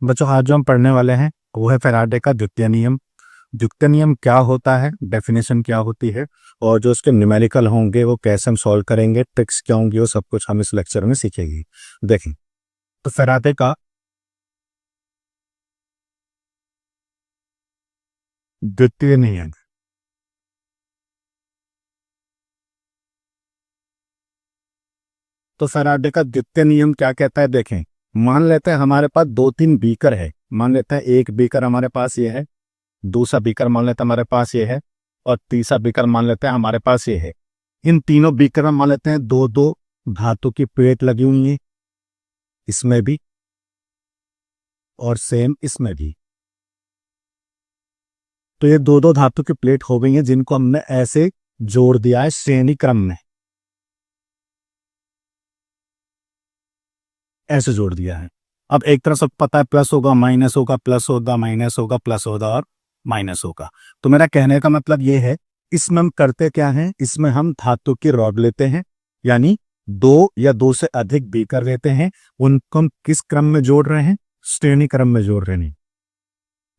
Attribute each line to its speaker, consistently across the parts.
Speaker 1: बच्चों आज जो हम पढ़ने वाले हैं वो है फैराडे का द्वितीय नियम। द्वितीय नियम क्या होता है, डेफिनेशन क्या होती है और जो उसके न्यूमेरिकल होंगे वो कैसे हम सॉल्व करेंगे, ट्रिक्स क्या होंगी, वो सब कुछ हम इस लेक्चर में सीखेंगे। देखें तो फैराडे का द्वितीय नियम। तो फैराडे का द्वितीय नियम क्या कहता है, देखें। मान लेते हैं हमारे पास दो तीन बीकर है। मान लेते हैं एक बीकर हमारे पास ये है, दूसरा बीकर मान लेते हैं हमारे पास ये है और तीसरा बीकर मान लेते हैं हमारे पास ये है। इन तीनों बीकर में मान लेते हैं दो दो धातु की प्लेट लगी हुई है, इसमें भी और सेम इसमें भी। तो ये दो दो धातु की प्लेट हो गई हैं जिनको हमने ऐसे जोड़ दिया है श्रेणी क्रम में, ऐसे जोड़ दिया है। अब एक तरफ सब पता है प्लस होगा माइनस होगा, प्लस होगा माइनस होगा, प्लस होगा और माइनस होगा। तो मेरा कहने का मतलब ये है, इसमें हम करते क्या है, इसमें हम धातु की रॉड लेते हैं, यानी दो या दो से अधिक बीकर लेते हैं। उनको हम किस क्रम में जोड़ रहे हैं, श्रेणी क्रम में जोड़ रहे हैं,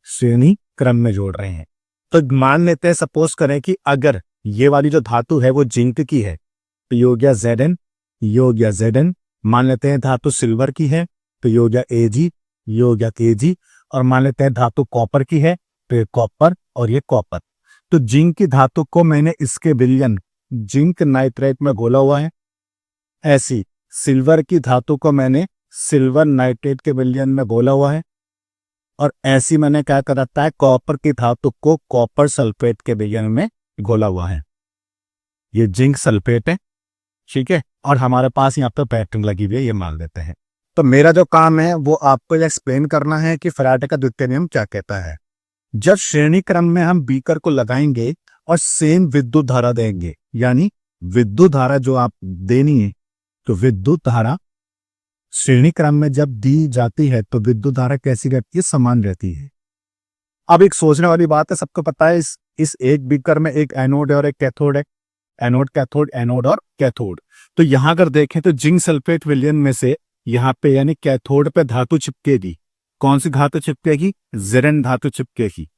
Speaker 1: श्रेणी क्रम में जोड़ रहे हैं। तो मान लेते हैं, सपोज करें कि अगर ये वाली जो धातु है वो जिंक की है तो ये हो गया Zn, ये हो गया Zn। मान लेते हैं धातु सिल्वर की है तो ये हो गया Ag, ये हो गया Kg। और मान लेते हैं धातु कॉपर की है तो ये कॉपर और ये कॉपर। तो जिंक की धातु को मैंने इसके विलयन जिंक नाइट्रेट में घोला हुआ है, ऐसी सिल्वर की धातु को मैंने सिल्वर नाइट्रेट के विलयन में घोला हुआ है, और ऐसी मैंने क्या कर रखा है, कॉपर की धातु को कॉपर सल्फेट के विलयन में घोला हुआ है। ये जिंक सल्फेट है, ठीक है। और हमारे पास यहाँ पे पैटर्न लगी हुई है, ये मान लेते हैं। तो मेरा जो काम है वो आपको एक्सप्लेन करना है कि फैराडे का द्वितीय नियम क्या कहता है। जब श्रेणी क्रम में हम बीकर को लगाएंगे और सेम विद्युत धारा देंगे, यानी विद्युत धारा जो आप देनी है, तो विद्युत धारा श्रेणी क्रम में जब दी जाती है तो विद्युत धारा कैसी रहती है, समान रहती है। अब एक सोचने वाली बात है, सबको पता है इस एक बीकर में एक एनोड है और एक कैथोड है, एनोड कैथोड, एनोड और कैथोड। तो यहां अगर देखें तो जिंक सल्फेट विलयन में से यहाँ पे यानी कैथोड पे धातु चिपकेगी। कौन सी धातु चिपकेगी, Zn धातु चिपकेगी।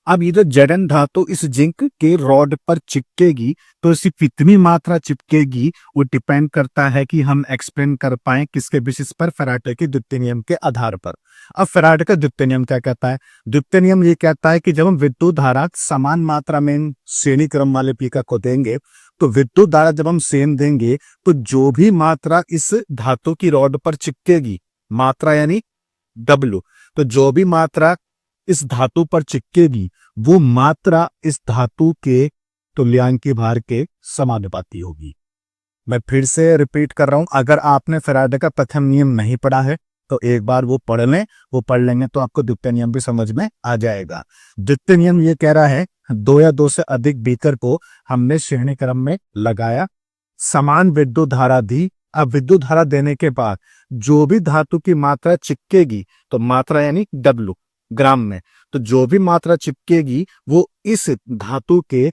Speaker 1: अब ये जो Zn धातु इस जिंक के रॉड पर चिपकेगी तो इसी कितनी मात्रा चिपकेगी वो डिपेंड करता है कि हम एक्सप्लेन कर पाए किसके बेसिस पर, फैराडे के द्वितीय नियम के आधार पर। अब फैराडे का द्वितीय नियम क्या कहता है, द्वितीय नियम ये कहता है कि जब हम विद्युत धारा समान मात्रा में श्रेणी क्रम वाले बीकर को देंगे तो विद्युत धारा जब हम सेम देंगे तो जो भी मात्रा इस धातु की रॉड पर चिपकेगी, मात्रा यानी W, तो जो भी मात्रा इस धातु पर चिपकेगी वो मात्रा इस धातु के तुल्यांकी भार के समानुपाती होगी। मैं फिर से रिपीट कर रहा हूं, अगर आपने फैराडे का प्रथम नियम नहीं पढ़ा है तो एक बार वो पढ़ लें, वो पढ़ लेंगे तो आपको द्वितीय नियम भी समझ में आ जाएगा। द्वितीय नियम ये कह रहा है, दो या दो से अधिक बीकर को हमने श्रेणी क्रम में लगाया, समान विद्युत धारा दी। अब विद्युत धारा देने के बाद जो भी धातु की मात्रा चिपकेगी, तो मात्रा यानी W ग्राम में, तो जो भी मात्रा चिपकेगी वो इस धातु के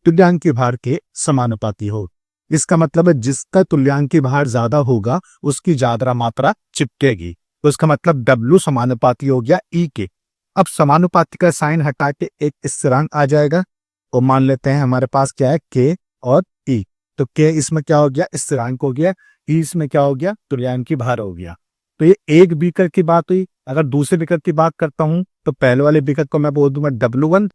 Speaker 1: तुल्यांकी भार के समानुपाती हो। इसका मतलब है जिसका तुल्यांकी भार ज्यादा होगा उसकी ज्यादा मात्रा चिपकेगी, तो इसका मतलब W समानुपाती हो गया E के। अब समानुपाती का साइन हटा के एक स्थिरांक आ जाएगा, और मान लेते हैं हमारे पास क्या है, K और E। तो K इसमें क्या हो गया, स्थिरांक हो गया, E इसमें क्या हो गया, तुल्यांकी भार हो गया। तो ये एक बीकर की बात हुई। अगर दूसरे बीकर की बात करता हूं तो पहले वाले बीकर को मैं बोल दूंगा W1,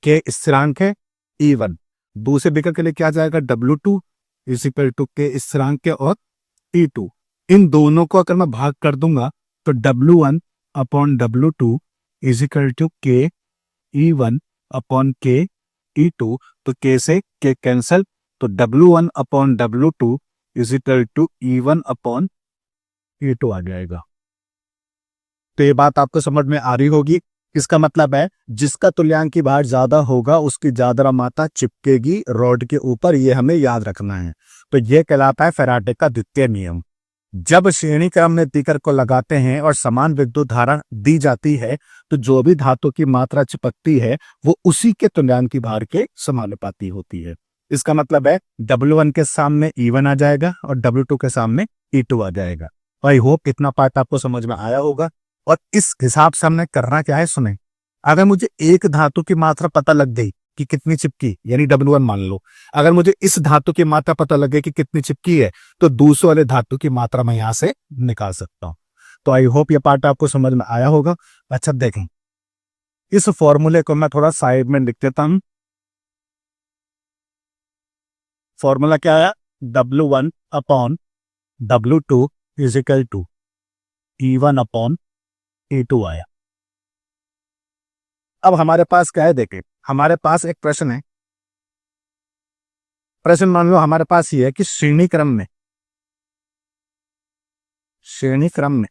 Speaker 1: K स्थिरांक है, E1। दूसरे बीकर के लिए क्या जाएगा, W2 is equal to K स्थिरांक के और E2। इन दोनों को अगर मैं भाग कर दूंगा तो W1 upon W2 is equal to K E1 upon K E2। तो K से K कैंसल, तो W1 upon W2 is equal to E1 upon E2 आ जाएगा। तो ये बात आपको समझ में आ रही होगी। इसका मतलब है जिसका तुल्यांकी भार ज्यादा होगा उसकी ज्यादा मात्रा चिपकेगी रॉड के ऊपर, ये हमें याद रखना है। तो ये कहलाता है फैराडे का द्वितीय नियम। जब श्रेणी क्रम में बीकर को लगाते हैं और समान विद्युत धारा दी जाती है तो जो भी धातु की मात्रा चिपकती है वो उसी के तुल्यांकी भार के समानुपाती होती है। इसका मतलब है W1 के सामने E1 आ जाएगा और W2 के सामने E2 आ जाएगा। आई होप इतना पार्ट आपको समझ में आया होगा। और इस हिसाब से हमने करना क्या है, सुने। अगर मुझे एक धातु की मात्रा पता लग गई कि कितनी चिपकी, यानी W1 मान लो, अगर मुझे इस धातु की मात्रा पता लग गई कि कितनी चिपकी है, तो दूसरे वाले धातु की मात्रा मैं यहां से निकाल सकता हूं। तो आई होप ये पार्ट आपको समझ में आया होगा। अच्छा देखें, इस फॉर्मूले को मैं थोड़ा साइड में लिख देता हूं। फॉर्मूला क्या है, W1 upon W2 is equal to E1 upon E2 आया। अब हमारे पास क्या है, देखें, हमारे पास एक प्रश्न है। प्रश्न मान लो हमारे पास ये है कि श्रेणी क्रम में,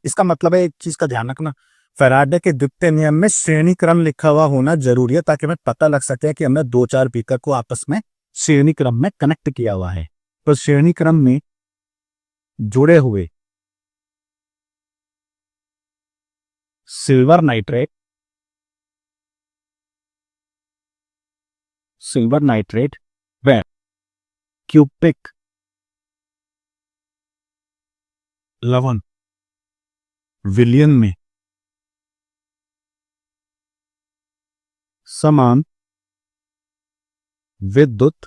Speaker 1: इसका मतलब है एक चीज का ध्यान रखना, फैराडे के द्वितीय नियम में श्रेणी क्रम लिखा हुआ होना जरूरी है, ताकि हमें पता लग सके कि हमने दो चार बीकर को आपस में श्रेणी क्रम में कनेक्ट किया हुआ है। तो श्रेणी क्रम में जुड़े हुए सिल्वर नाइट्रेट व क्यूपिक लवण विलयन में समान विद्युत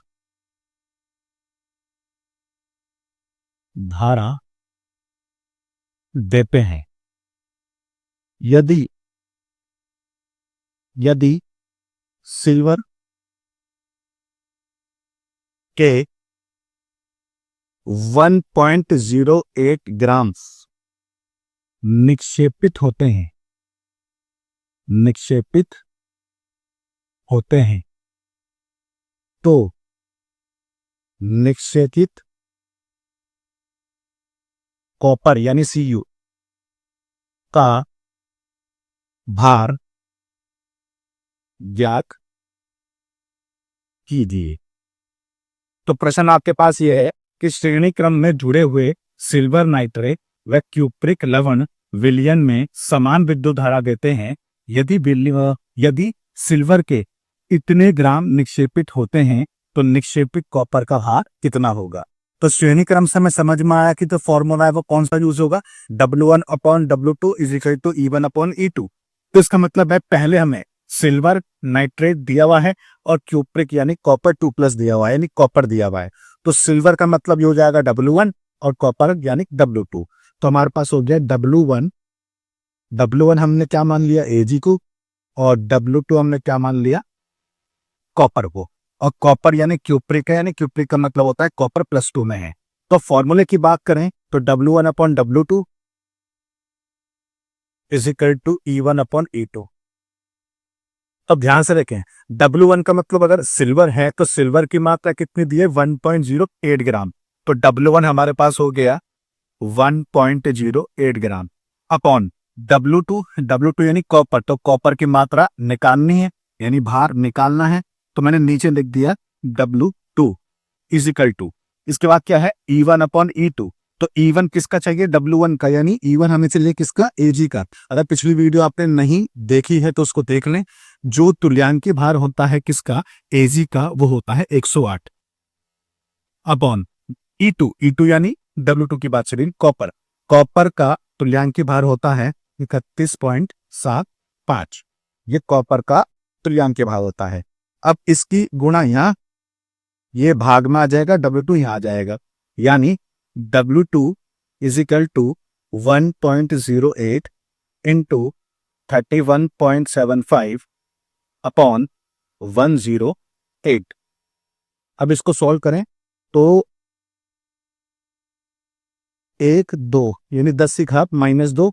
Speaker 1: धारा देते हैं। यदि सिल्वर के 1.08 ग्राम निक्षेपित होते हैं तो निक्षेपित कॉपर यानी Cu का भार ज्ञात कीजिए। तो प्रश्न आपके पास यह है कि श्रेणी क्रम में जुड़े हुए सिल्वर नाइट्रेट व क्यूप्रिक लवण विलयन में समान विद्युत धारा देते हैं। यदि सिल्वर के इतने ग्राम निक्षेपित होते हैं तो निक्षेपित कॉपर का भार कितना होगा। तो श्रेणी क्रम से हमें समझ में आया कि जो फॉर्मूला है वो कौन सा यूज होगा, W1 upon W2 is equal to E1 upon E2। तो इसका मतलब है पहले हमें सिल्वर नाइट्रेट दिया हुआ है और क्यूप्रिक यानी कॉपर 2+ दिया हुआ है, यानी कॉपर दिया हुआ है। तो सिल्वर का मतलब ये हो जाएगा W1 और कॉपर यानी W2। तो हमारे पास हो गया W1 हमने क्या मान लिया, Ag को, और W2 हमने क्या मान लिया, कॉपर को। और कॉपर यानी क्यूप्रिक है, यानी क्यूप्रिक का मतलब होता है कॉपर +2 में है। तो फॉर्मूले की बात करें तो W1 upon W2 is equal to E1 upon E2। अब ध्यान से देखें, W1 का मतलब अगर सिल्वर है तो सिल्वर की मात्रा कितनी दी है, 1.08 ग्राम। तो W1 हमारे पास हो गया 1.08 ग्राम अपॉन W2 यानी कॉपर। तो कॉपर की मात्रा निकालनी है, यानी भार निकालना है। तो मैंने नीचे लिख दिया W2 इज इक्वल टू, इसके बाद क्या है, E1 अपॉन E2। तो E1 किसका चाहिए, W1 का, यानी E1 हमें चाहिए किसका, Ag का। अगर पिछली वीडियो आपने नहीं देखी है तो उसको देख लें। जो तुल्यांकी भार होता है किसका, Ag का, वो होता है 108 अपॉन E2 यानी W2 की बात चली, कॉपर का तुल्यांकी भार होता है 31.75। ये कॉपर का तुल्यांकी भार होता है। अब इसकी गुणा यहाँ, ये भाग में आ जाएगा, W2 यहाँ आ जाएगा, यानी W2 is equal to 1.08 into 31.75 upon 108। अब इसको सॉल्व करें तो 1 2 यानी 10 की घात -2,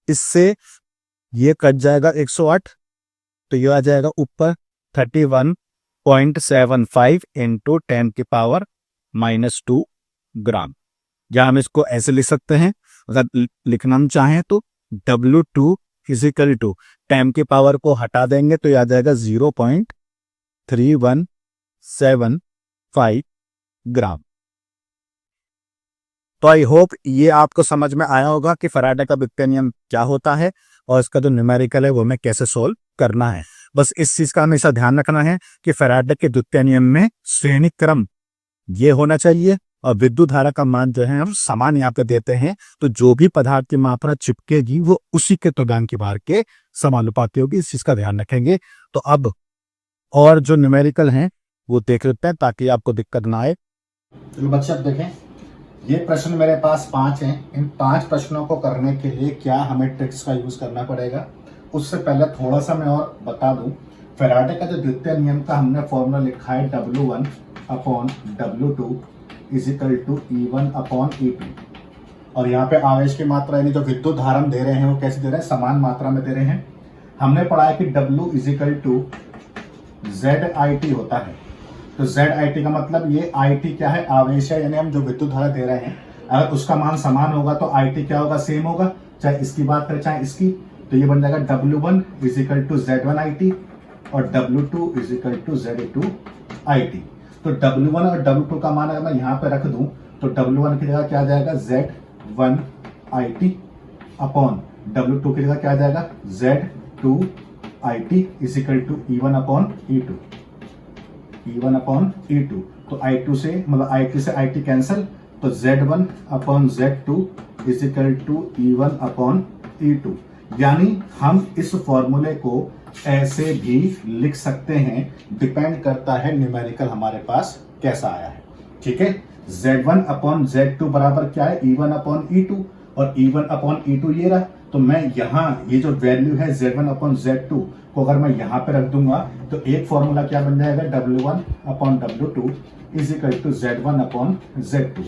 Speaker 1: इससे ये कट जाएगा 108, तो ये आ जाएगा ऊपर 31.75 इंटू 10 की पावर -2 ग्राम। या हम इसको ऐसे लिख सकते हैं, अगर लिखना हम चाहें तो W2 इजिकल टू 10 की पावर को हटा देंगे तो यह आ जाएगा 0.3175 ग्राम। तो आई होप ये आपको समझ में आया होगा कि फैराडे का द्वितीय नियम क्या होता है और इसका जो न्यूमेरिकल है वो हमें कैसे सोल्व करना है। बस इस चीज का हमेशा ध्यान रखना है कि फैराडे के द्वितीय नियम में श्रेणी क्रम ये होना चाहिए और विद्युत धारा का मान जो है हम समान यहाँ पे देते हैं, तो जो भी पदार्थ की मात्रा चिपकेगी वो उसी के तुल्यांक की भार के समानुपाती होगी। इस चीज का ध्यान रखेंगे। तो अब और जो न्यूमेरिकल हैं वो देख लेते हैं ताकि आपको दिक्कत ना आए।
Speaker 2: चलो बच्चे अब देखें, ये प्रश्न मेरे पास 5 हैं। इन 5 प्रश्नों को करने के लिए क्या हमें ट्रिक्स का यूज करना पड़ेगा, उससे पहले थोड़ा सा मैं और बता दूं। फैराडे का जो द्वितीय नियम का हमने फॉर्मूला लिखा है W1 upon W2 is equal to E1 upon E2। और यहाँ पे आवेश की मात्रा यानी जो विद्युत धारा हम दे रहे हैं वो कैसे दे रहे हैं, समान मात्रा में दे रहे हैं। हमने पढ़ा है कि W इजिकल टू ZIT होता है। तो ZIT का मतलब ये IT क्या है, आवेश है, यानी हम जो विद्युत धारा दे रहे हैं अगर उसका मान समान होगा तो IT क्या होगा, सेम होगा, चाहे इसकी बात करें चाहे इसकी। तो ये बन जाएगा W1 इजिकल टू Z1IT और W2 इजिकल टू Z2IT। तो W1 और W2 का मान अगर मैं यहाँ पे रख दूं तो W1 की जगह क्या आ जाएगा, Z1IT अपॉन W2 की जगह क्या आ जाएगा, Z2IT is equal to E1 upon E2। E1 upon E2, तो I2 से मतलब IT से IT कैंसिल, तो Z1 upon Z2 is equal to E1 upon E2। यानी हम इस फॉर्मूले को ऐसे भी लिख सकते हैं, डिपेंड करता है न्यूमेरिकल हमारे पास कैसा आया है। ठीक है, Z1 अपॉन Z2 बराबर क्या है, E1 अपॉन E2, और E1 अपॉन E2 ये रहा। तो मैं यहाँ ये जो वैल्यू है Z1 अपॉन Z2 को अगर मैं यहाँ पे रख दूंगा तो एक फॉर्मूला क्या बन जाएगा, W1 upon W2 is equal to Z1 upon Z2,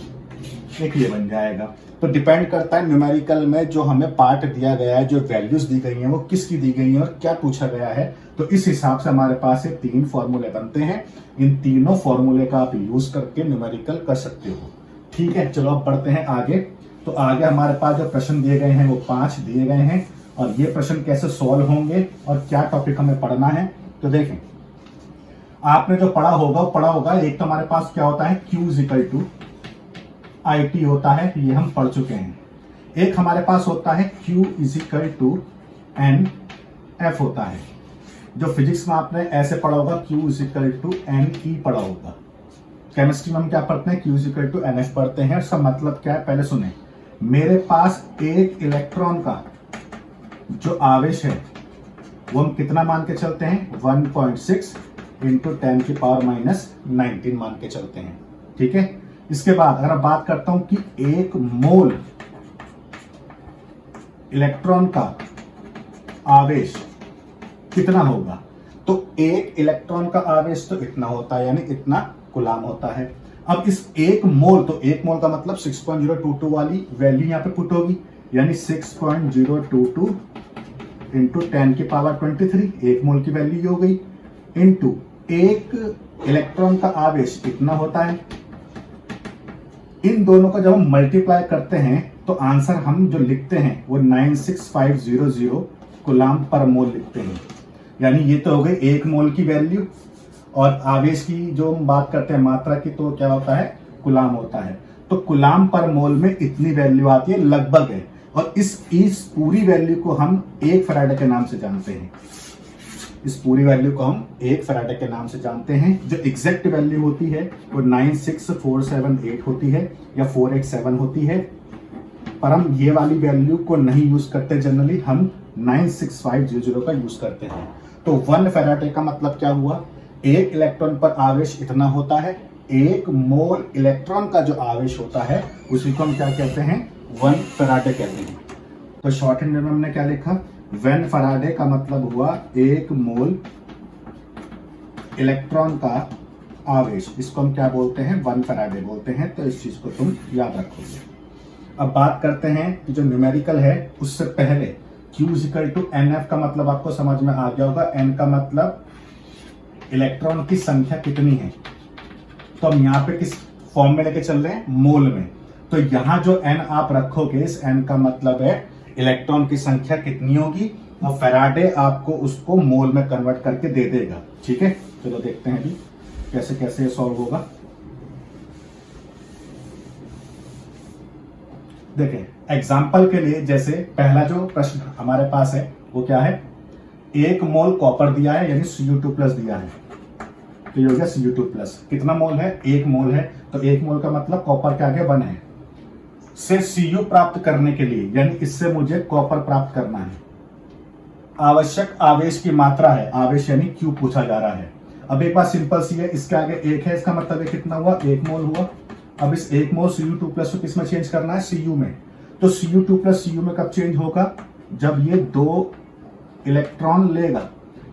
Speaker 2: एक ये बन जाएगा। तो डिपेंड करता है न्यूमेरिकल में जो हमें पार्ट दिया गया है, जो वैल्यूज दी गई हैं वो किसकी दी गई हैं और क्या पूछा गया है, तो इस हिसाब से हमारे पास ये 3 फॉर्मूले बनते हैं। इन तीनों फॉर्मूले का आप यूज करके न्यूमेरिकल कर सकते हो। ठीक है, चलो अब बढ़ते हैं आगे। तो आगे हमारे पास जो प्रश्न दिए गए हैं वो 5 दिए गए हैं, और ये प्रश्न कैसे सॉल्व होंगे और क्या टॉपिक हमें पढ़ना है। तो देखें, आपने जो पढ़ा होगा, एक तो हमारे पास क्या होता है, Q इजिकल टू IT होता है, ये हम पढ़ चुके हैं। एक हमारे पास होता है Q इजिकल टू NF होता है, जो फिजिक्स में आपने ऐसे पढ़ा होगा, Q इजिकल टू NE पढ़ा होगा। केमिस्ट्री में हम क्या पढ़ते हैं, Q इजिकल टू NF पढ़ते हैं। उसका मतलब क्या है, पहले सुने। मेरे पास एक इलेक्ट्रॉन का जो आवेश है वो हम कितना मान के चलते हैं, 1.6 इंटू 10 की पावर माइनस 19 मान के चलते हैं। ठीक है, इसके बाद अगर मैं बात करता हूं कि 1 मोल इलेक्ट्रॉन का आवेश कितना होगा, तो 1 इलेक्ट्रॉन का आवेश तो इतना होता है, यानी इतना कूलाम होता है। अब इस 1 मोल, तो 1 मोल का मतलब 6.022 वाली वैल्यू यहां पे पुट होगी, यानी 6.022 इंटू 10 की पावर 23, 1 मोल की वैल्यू ये हो गई, इंटू 1 इलेक्ट्रॉन का आवेश कितना होता है। इन दोनों का जब हम मल्टीप्लाई करते हैं तो आंसर हम जो लिखते हैं वो 96500 कूलाम पर मोल लिखते हैं। यानी ये तो हो गई 1 मोल की वैल्यू, और आवेश की जो हम बात करते हैं मात्रा की, तो क्या होता है, कूलाम होता है। तो कूलाम पर मोल में इतनी वैल्यू आती है, लगभग है। और इस पूरी वैल्यू को हम 1 फैराडे के नाम से जानते हैं। इस पूरी वैल्यू को हम 1 फैराडे के नाम से जानते हैं। जो एग्जैक्ट वैल्यू होती है वो 96478 होती है या 487 होती है, पर हम ये वाली वैल्यू को नहीं यूज करते, जनरली हम 96500 का यूज करते हैं। तो 1 फैराडे का मतलब क्या हुआ, 1 इलेक्ट्रॉन पर आवेश इतना होता है। 1 मोल इलेक्ट्रॉन का जो आवेश होता है उसी को हम क्या कहते हैं, 1 फैराडे कहते हैं। तो शॉर्ट हैंड में हमने क्या लिखा, 1 फैराडे का मतलब हुआ 1 मोल इलेक्ट्रॉन का आवेश, इसको हम क्या बोलते हैं, 1 फैराडे बोलते हैं। तो इस चीज को तुम याद रखोगे। अब बात करते हैं कि जो न्यूमेरिकल है उससे पहले Q इजिकल टू NF का मतलब आपको समझ में आ गया होगा। N का मतलब इलेक्ट्रॉन की संख्या कितनी है, तो हम यहाँ पे किस फॉर्म में लेके चल रहे हैं, मोल में। तो यहाँ जो N आप रखोगे, इस N का मतलब है इलेक्ट्रॉन की संख्या कितनी होगी, और फैराडे आपको उसको मोल में कन्वर्ट करके दे देगा। ठीक है, चलो देखते हैं अभी कैसे कैसे ये सॉल्व होगा। देखें, एग्जाम्पल के लिए जैसे पहला जो प्रश्न हमारे पास है वो क्या है, 1 मोल कॉपर दिया है, यानी Cu2+ दिया है। तो ये हो गया Cu2 प्लस। कितना मोल है? 1 मोल है। तो 1 मोल का मतलब कॉपर के आगे 1 है। से Cu प्राप्त करने के लिए, यानी इससे मुझे कॉपर प्राप्त करना है, आवश्यक आवेश की मात्रा है, आवेश यानी Q पूछा जा रहा है। अब एक बात सिंपल सी है, इसके आगे 1 है, इसका मतलब ये कितना हुआ? 1 मोल हुआ। अब इस 1 मोल Cu2 प्लस को किस में चेंज करना है? Cu में। तो Cu2 प्लस Cu में कब चेंज होगा? जब ये 2 इलेक्ट्रॉन लेगा,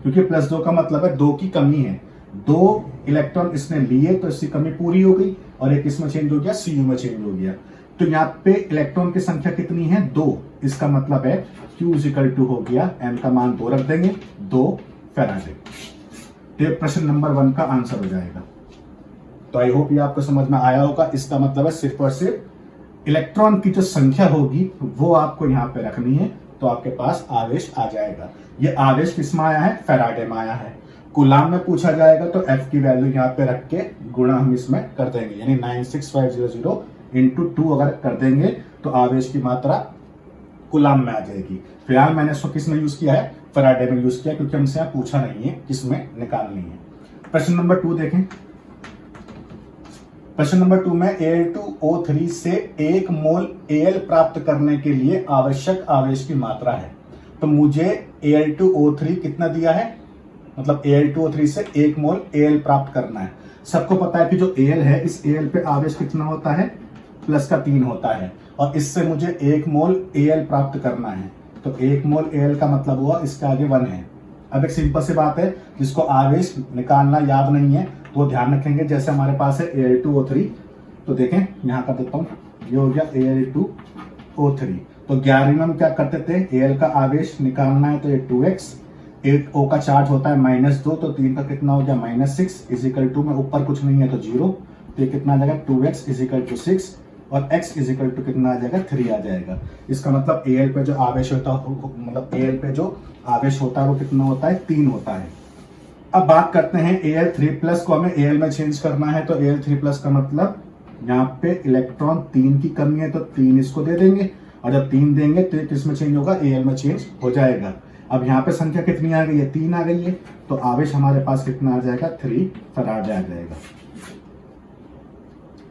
Speaker 2: क्योंकि प्लस 2 का मतलब है 2 की कमी है। 2 इलेक्ट्रॉन इसने लिए तो इसकी कमी पूरी हो गई और एक इसमें चेंज हो गया, Cu में चेंज हो गया। तो यहाँ पे इलेक्ट्रॉन की संख्या कितनी है? 2। इसका मतलब है Q = हो गया, m का मान 2 रख देंगे, 2 फैराडे। तो प्रश्न नंबर 1 का आंसर हो जाएगा। तो आई होप ये आपको समझ में आया होगा। इसका मतलब है सिर्फ और सिर्फ इलेक्ट्रॉन की जो संख्या होगी वो आपको यहाँ पे रखनी है, तो आपके पास आवेश आ जाएगा। ये आवेश किसमें आया है? फैराडे में आया है। कूलाम में पूछा जाएगा तो F की वैल्यू यहाँ पे रख के गुणा हम इसमें कर देंगे, यानी 96500 इंटू 2 अगर कर देंगे तो आवेश की मात्रा कूलाम में आ जाएगी। फिलहाल मैंने इसको किस में यूज किया है? फैराडे में यूज किया, क्योंकि हमसे यहाँ पूछा नहीं है किसमें निकालनी है। प्रश्न नंबर 2 देखें। प्रश्न नंबर 2 में Al2O3 से 1 मोल Al प्राप्त करने के लिए आवश्यक आवेश की मात्रा है। तो मुझे Al2O3 कितना दिया है? मतलब Al2O3 से 1 मोल Al प्राप्त करना है। सबको पता है कि जो Al है, इस Al पे आवेश कितना होता है? प्लस का 3 होता है, और इससे मुझे 1 मोल Al प्राप्त करना है। तो 1 मोल Al का मतलब हुआ इसके आगे 1 है। अब एक सिंपल सी बात है, जिसको आवेश निकालना याद नहीं है तो वो ध्यान रखेंगे। जैसे हमारे पास है Al2O3, तो देखें यहाँ कर देता हूँ, ये हो गया Al2O3। तो 11वीं में हम क्या करते थे? Al का आवेश निकालना है तो ये 2x, 8 O का चार्ज होता है -2, तो 3 का कितना हो गया? -6 इजिकल टू में ऊपर कुछ नहीं है तो 0, तो ये कितना आ जाएगा? 2x इजिकल टू 6 और x इजिकल टू कितना आ जाएगा? 3 आ जाएगा। इसका मतलब Al पे जो आवेश होता है, मतलब Al पे जो आवेश होता है वो कितना होता है? 3 होता है। अब बात करते हैं Al3+ को हमें Al में चेंज करना है। तो Al3+ का मतलब यहाँ पे इलेक्ट्रॉन 3 की कमी है, तो 3 इसको दे देंगे, और जब 3 देंगे तो किस में चेंज होगा? Al में चेंज हो जाएगा। अब यहाँ पे संख्या कितनी आ गई है? 3 आ गई है, तो आवेश हमारे पास कितना आ जाएगा? 3 फैराडे आ जाएगा।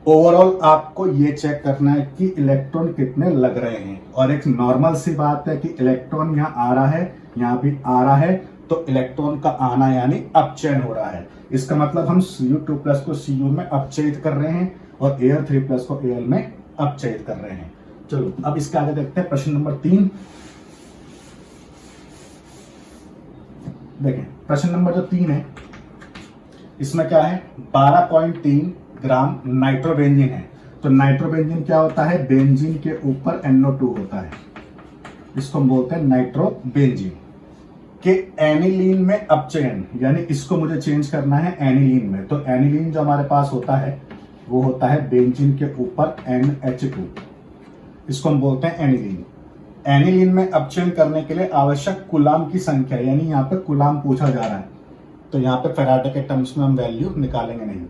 Speaker 2: ओवरऑल आपको ये चेक करना है कि इलेक्ट्रॉन कितने लग रहे हैं, और एक नॉर्मल सी बात है कि इलेक्ट्रॉन यहाँ आ रहा है, यहाँ भी आ रहा है, तो इलेक्ट्रॉन का आना यानी अपचयन हो रहा है। इसका मतलब हम Cu2+ को Cu में अपचयित कर रहे हैं और Al3+ को Al में अपचयित कर रहे हैं। चलो अब इसके आगे देखते हैं प्रश्न नंबर 3। देखें प्रश्न नंबर जो 3 है, इसमें क्या है? 12.3 ग्राम नाइट्रोबेंजीन है। तो नाइट्रोबेंजीन क्या होता है? बेंजीन के ऊपर NO2 होता है, इसको हम बोलते हैं नाइट्रोबेंजीन के एनिलीन में अपचयन, यानी इसको मुझे चेंज करना है एनिलीन में। तो एनिलीन जो हमारे पास होता है वो होता है बेंजीन के ऊपर NH2, इसको हम बोलते हैं एनिलीन। एनिलीन में अपचयन करने के लिए आवश्यक कूलाम की संख्या, यानी यहाँ पे कूलाम पूछा जा रहा है, तो यहाँ पे फैराडे के टर्म्स में हम वैल्यू निकालेंगे नहीं।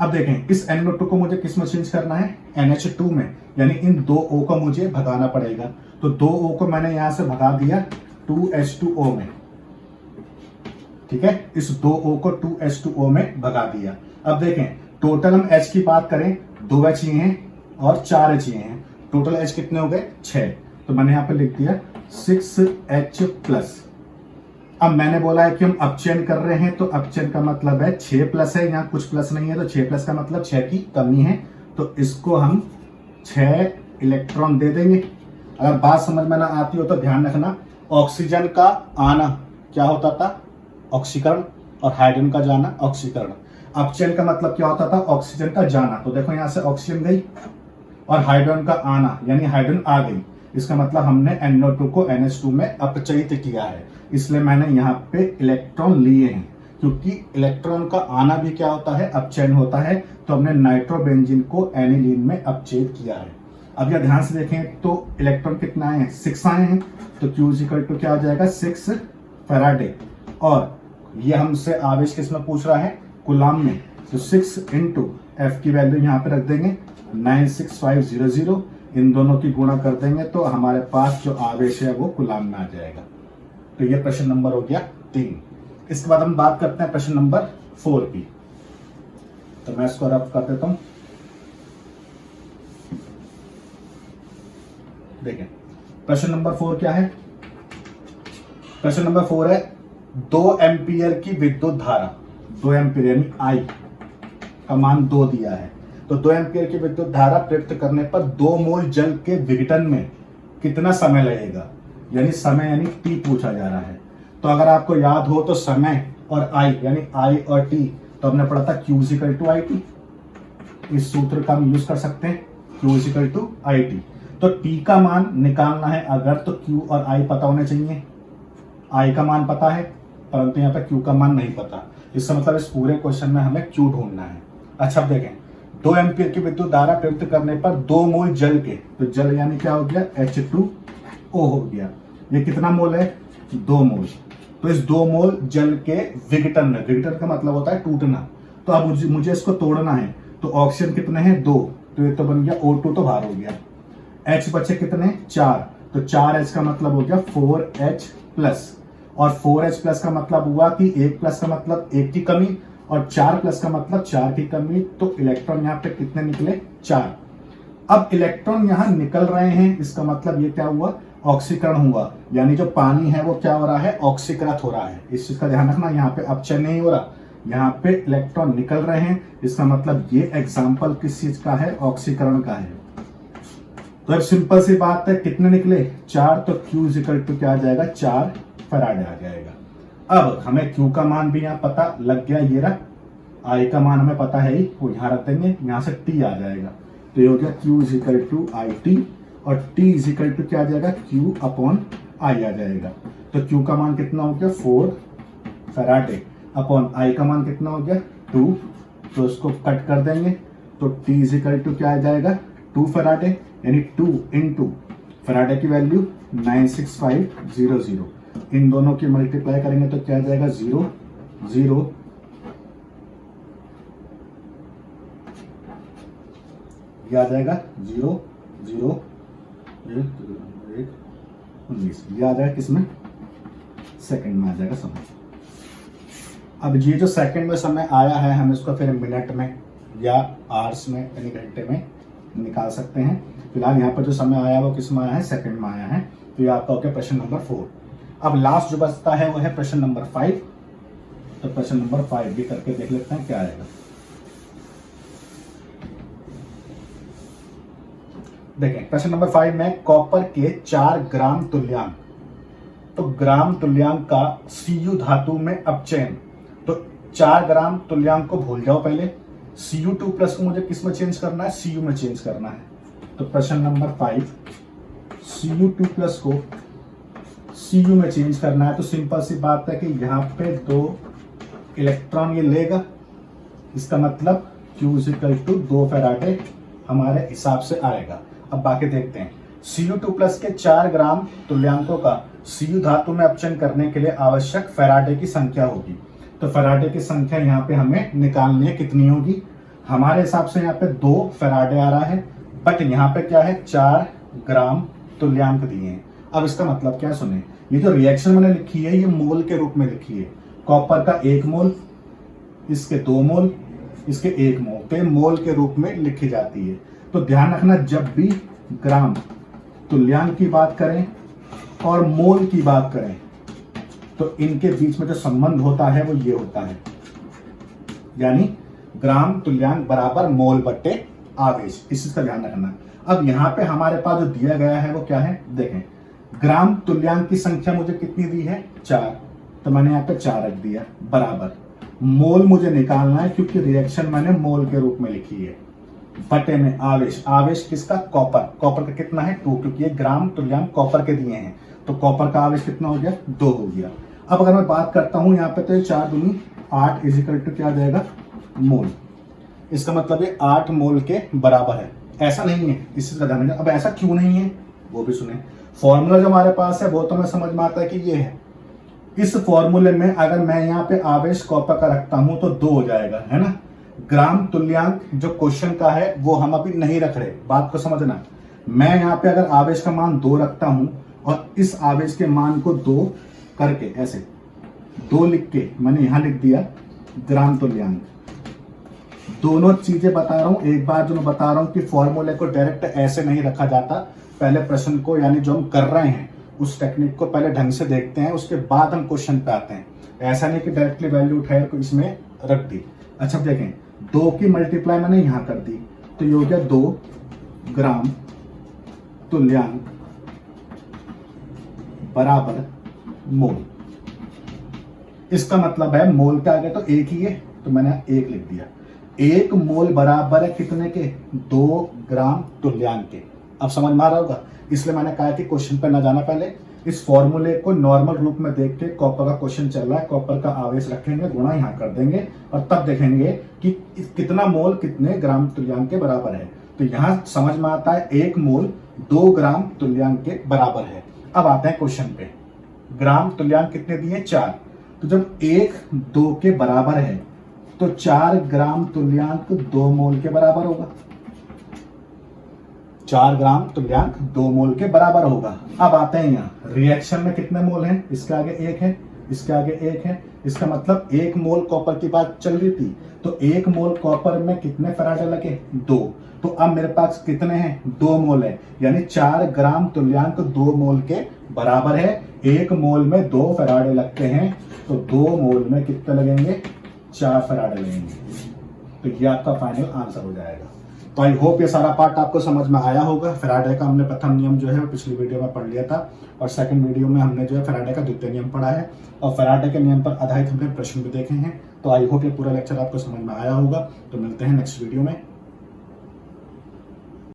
Speaker 2: अब देखें इस NO2 को मुझे किस में चेंज करना है? NH2 में, यानी इन 2 O को मुझे भगाना पड़ेगा। तो 2 O को मैंने यहां से भगा दिया 2H2O में, ठीक है? इस 2 O को 2H2O में भगा दिया। अब देखें टोटल हम H की बात करें, 2H ये हैं और 4H ये हैं, टोटल H कितने हो गए? 6। तो मैंने यहाँ पे लिख दिया 6H+। अब मैंने बोला है कि हम अपचयन कर रहे हैं, तो अपचयन का मतलब है 6+ है, यहाँ कुछ प्लस नहीं है, तो 6+ का मतलब 6 की कमी है, तो इसको हम 6 इलेक्ट्रॉन दे देंगे। अगर बात समझ में ना आती हो तो ध्यान रखना, ऑक्सीजन का आना क्या होता था? ऑक्सीकरण, और हाइड्रोजन का जाना ऑक्सीकरण। अपचयन का मतलब क्या होता था? ऑक्सीजन का जाना। तो देखो यहाँ से ऑक्सीजन गई और हाइड्रोजन का आना, यानी हाइड्रोजन आ गई, इसका मतलब हमने NO2 को NH2 में अपचयित किया है, इसलिए मैंने यहाँ पे इलेक्ट्रॉन लिए हैं। क्योंकि इलेक्ट्रॉन का आना भी क्या होता है? अपचयन होता है, तो हमने नाइट्रोबेंजीन को एनिलीन में अपचयित किया है। अब यह ध्यान से देखें तो इलेक्ट्रॉन कितना आए हैं? 6 आए हैं, तो Q = क्या हो जाएगा? 6 फैराडे। और ये हमसे आवेश किसमें पूछ रहा है? कूलाम में, तो 6 × F की वैल्यू यहाँ पे रख देंगे 96500, इन दोनों की गुणा कर देंगे तो हमारे पास जो आवेश है वो कूलाम में आ जाएगा। तो ये प्रश्न नंबर हो गया 3। इसके बाद हम बात करते हैं प्रश्न नंबर 4 की। तो मैं इसको रफ कर देता हूं। देखें प्रश्न नंबर 4 क्या है। प्रश्न नंबर 4 है 2 एम्पियर की विद्युत धारा, 2 एम्पियर यानी आई का मान 2 दिया है। तो 2 एम्पियर की विद्युत धारा प्राप्त करने पर 2 मोल जल के विघटन में कितना समय लगेगा, यानी समय यानी टी पूछा जा रहा है। तो अगर आपको याद हो तो समय और आई यानी आई और टी, तो हमने पढ़ा था Q equal to I T. इस सूत्र का हम यूज कर सकते हैं Q equal to I T. तो टी का मान निकालना है अगर, तो Q और I पता होने चाहिए। I का मान पता है परंतु यहाँ पे Q का मान नहीं पता। इसका मतलब इस पूरे क्वेश्चन में हमें Q ढूंढना है। अच्छा अब देखें 2 एम्पियर की विद्युत धारा प्राप्त करने पर 2 मोल जल के, तो जल यानी क्या हो गया H2O हो गया। ये कितना मोल है 2 मोल। तो इस 2 मोल जल के विघटन में, विघटन का मतलब होता है टूटना। तो अब मुझे इसको तोड़ना है। तो ऑक्सीजन कितने हैं 2, तो ये तो बन गया O2 तो बाहर हो गया। H बचे कितने 4, तो 4H का मतलब हो गया 4H प्लस, और 4H प्लस का मतलब हुआ कि 1 प्लस का मतलब 1 की कमी और 4 प्लस का मतलब 4 की कमी। तो इलेक्ट्रॉन यहाँ पे कितने निकले 4। अब इलेक्ट्रॉन यहाँ निकल रहे हैं, इसका मतलब ये क्या हुआ ऑक्सीकरण हुआ, यानी जो पानी है वो क्या हो रहा है ऑक्सीकृत हो रहा है। इस चीज का ध्यान रखना, यहाँ पे अपचय नहीं हो रहा, यहाँ पे इलेक्ट्रॉन निकल रहे हैं। इसका मतलब ये एग्जाम्पल किस चीज का है ऑक्सीकरण का है। तो अब सिंपल सी बात है कितने निकले 4, तो Q इक्वल टू क्या आ जाएगा 4 फैराडे आ जाएगा। अब हमें Q का मान भी यहाँ पता लग गया, ये रहा। I का मान हमें पता है ही, वो यहाँ रख देंगे, यहाँ से T आ जाएगा। तो ये हो गया Q equal to I T, और T इक्वल टू क्या आ जाएगा Q अपॉन I आ जाएगा। तो Q का मान कितना हो गया 4 फैराडे अपॉन I का मान कितना हो गया 2, तो इसको कट कर देंगे। तो T इक्वल टू क्या आ जाएगा 2 फैराडे, यानी 2 इंटू फैराडे की वैल्यू 96500। इन दोनों की मल्टीप्लाई करेंगे तो क्या आ जाएगा 0 0 ये आ जाएगा 0 0 1 19। ये आ जाएगा किसमें सेकंड में आ जाएगा समय। अब ये जो सेकंड में समय आया है हम इसको फिर मिनट में या आवर्स में यानी घंटे में निकाल सकते हैं। फिलहाल यहाँ पर जो समय आया वो किस में आया है सेकंड में आया है। तो ये आपका हो गया प्रश्न नंबर 4। अब लास्ट जो बचता है वो है प्रश्न नंबर 5। तो प्रश्न नंबर 5 भी करके देख लेते हैं क्या आएगा। देखें प्रश्न नंबर 5 में कॉपर के 4 ग्राम तुल्यांक, तो ग्राम तुल्यांक का Cu धातु में अपचयन। तो 4 ग्राम तुल्यांक को भूल जाओ, पहले Cu2 प्लस को मुझे किस में चेंज करना है Cu में चेंज करना है। तो प्रश्न नंबर 5 Cu2 प्लस को Cu में चेंज करना है। तो सिंपल सी बात है कि यहाँ पे 2 इलेक्ट्रॉन ये लेगा, इसका मतलब Q इक्वल टू 2 फैराडे हमारे हिसाब से आएगा। अब बाकी देखते हैं। Cu2 प्लस के 4 ग्राम तुल्यांकों का Cu धातु में अपचयन करने के लिए आवश्यक फैराडे की संख्या होगी। तो फैराडे की संख्या यहाँ पे हमें निकालनी है, कितनी होगी। हमारे हिसाब से यहाँ पे 2 फैराडे आ रहा है, बट यहाँ पे क्या है 4 ग्राम तुल्यांक दिए हैं। अब इसका मतलब क्या सुने, ये जो रिएक्शन मैंने लिखी है ये मोल के रूप में लिखी है। कॉपर का 1 मोल, इसके 2 मोल, इसके 1 मोल, तो ये मोल के रूप में लिखी जाती है। तो ध्यान रखना जब भी ग्राम तुल्यांक की बात करें और मोल की बात करें तो इनके बीच में जो संबंध होता है वो ये होता है, यानी ग्राम तुल्यांक बराबर मोल बट्टे आवेश। इस चीज का ध्यान रखना। अब यहाँ पे हमारे पास जो दिया गया है वो क्या है, देखें ग्राम तुल्यांक की संख्या मुझे कितनी दी है 4, तो मैंने यहाँ पे 4 रख दिया बराबर। मोल मुझे निकालना है क्योंकि रिएक्शन मैंने मोल के रूप में लिखी है, बटे में आवेश। आवेश किसका कॉपर, कॉपर का कितना है 2, क्योंकि ये ग्राम तुल्यांक कॉपर के दिए हैं। तो कॉपर का आवेश कितना हो गया 2 हो गया। अब अगर मैं बात करता हूं यहाँ पे तो 4 दूनी 8 इक्वल टू क्या आ जाएगा मोल। इसका मतलब ये 8 मोल के बराबर है। ऐसा नहीं है, इस चीज का ध्यान रखना। अब ऐसा क्यों नहीं है वो भी सुने। फॉर्मूला जो हमारे पास है वो तो हमें समझ में आता है कि ये है। इस फॉर्मूले में अगर मैं यहाँ पे आवेश कॉपर का रखता हूं तो 2 हो जाएगा, है ना। ग्राम तुल्यांक जो क्वेश्चन का है वो हम अभी नहीं रख रहे, बात को समझना। मैं यहाँ पे अगर आवेश का मान 2 रखता हूं और इस आवेश के मान को 2 करके ऐसे 2 लिख के मैंने यहां लिख दिया ग्राम तुल्यांक, दोनों चीजें बता रहा हूं। एक बार जो मैं बता रहा हूं कि फॉर्मूले को डायरेक्ट ऐसे नहीं रखा जाता, पहले प्रश्न को यानी जो हम कर रहे हैं उस टेक्निक को पहले ढंग से देखते हैं, उसके बाद हम क्वेश्चन पे आते हैं। ऐसा नहीं कि डायरेक्टली वैल्यू उठाए को इसमें रख दी। अच्छा देखें, 2 की मल्टीप्लाई मैंने यहां कर दी, तो ये हो गया 2 ग्राम तुल्यांक बराबर मोल। इसका मतलब है मोल के आगे तो एक ही है, तो मैंने 1 लिख दिया। 1 मोल बराबर है कितने के? 2 ग्राम तुल्यांक के। अब समझ में आ रहा होगा, इसलिए मैंने कहा कि क्वेश्चन पर ना जाना, पहले इस फॉर्मूले को नॉर्मल रूप में देख के, कॉपर का क्वेश्चन चल रहा है, कॉपर का आवेश रखेंगे, गुणा यहां कर देंगे और तब देखेंगे कि कितना मोल कितने ग्राम तुल्यांक के बराबर है। तो यहां समझ में आता है 1 मोल 2 ग्राम तुल्यांक के बराबर है। अब आते हैं क्वेश्चन पे। ग्राम तुल्यांक कितने दिए? 4। तो जब 1 2 के बराबर है तो 4 ग्राम तुल्यांक 2 मोल के बराबर होगा। 4 ग्राम तुल्यांक 2 मोल के बराबर होगा। अब आते हैं यहाँ रिएक्शन में कितने मोल हैं? इसके आगे 1 है, इसके आगे 1 है। इसका मतलब 1 मोल कॉपर की बात चल रही थी, तो 1 मोल कॉपर में कितने फैराडे लगे? 2। तो अब मेरे पास कितने हैं? 2 मोल है, यानी 4 ग्राम तुल्यांक 2 मोल के बराबर है। 1 मोल में 2 फैराडे लगते हैं, तो 2 मोल में कितने लगेंगे? 4 फैराडे लगेंगे। तो ये आपका फाइनल आंसर हो जाएगा। तो आई होप ये सारा पार्ट आपको समझ में आया होगा। फैराडे का हमने प्रथम नियम जो है वो पिछली वीडियो में पढ़ लिया था, और सेकंड वीडियो में हमने जो है फैराडे का द्वितीय नियम पढ़ा है, और फैराडे के नियम पर आधारित हमने प्रश्न भी देखे हैं। तो आई होप ये पूरा लेक्चर आपको समझ में आया होगा। तो मिलते हैं नेक्स्ट वीडियो में।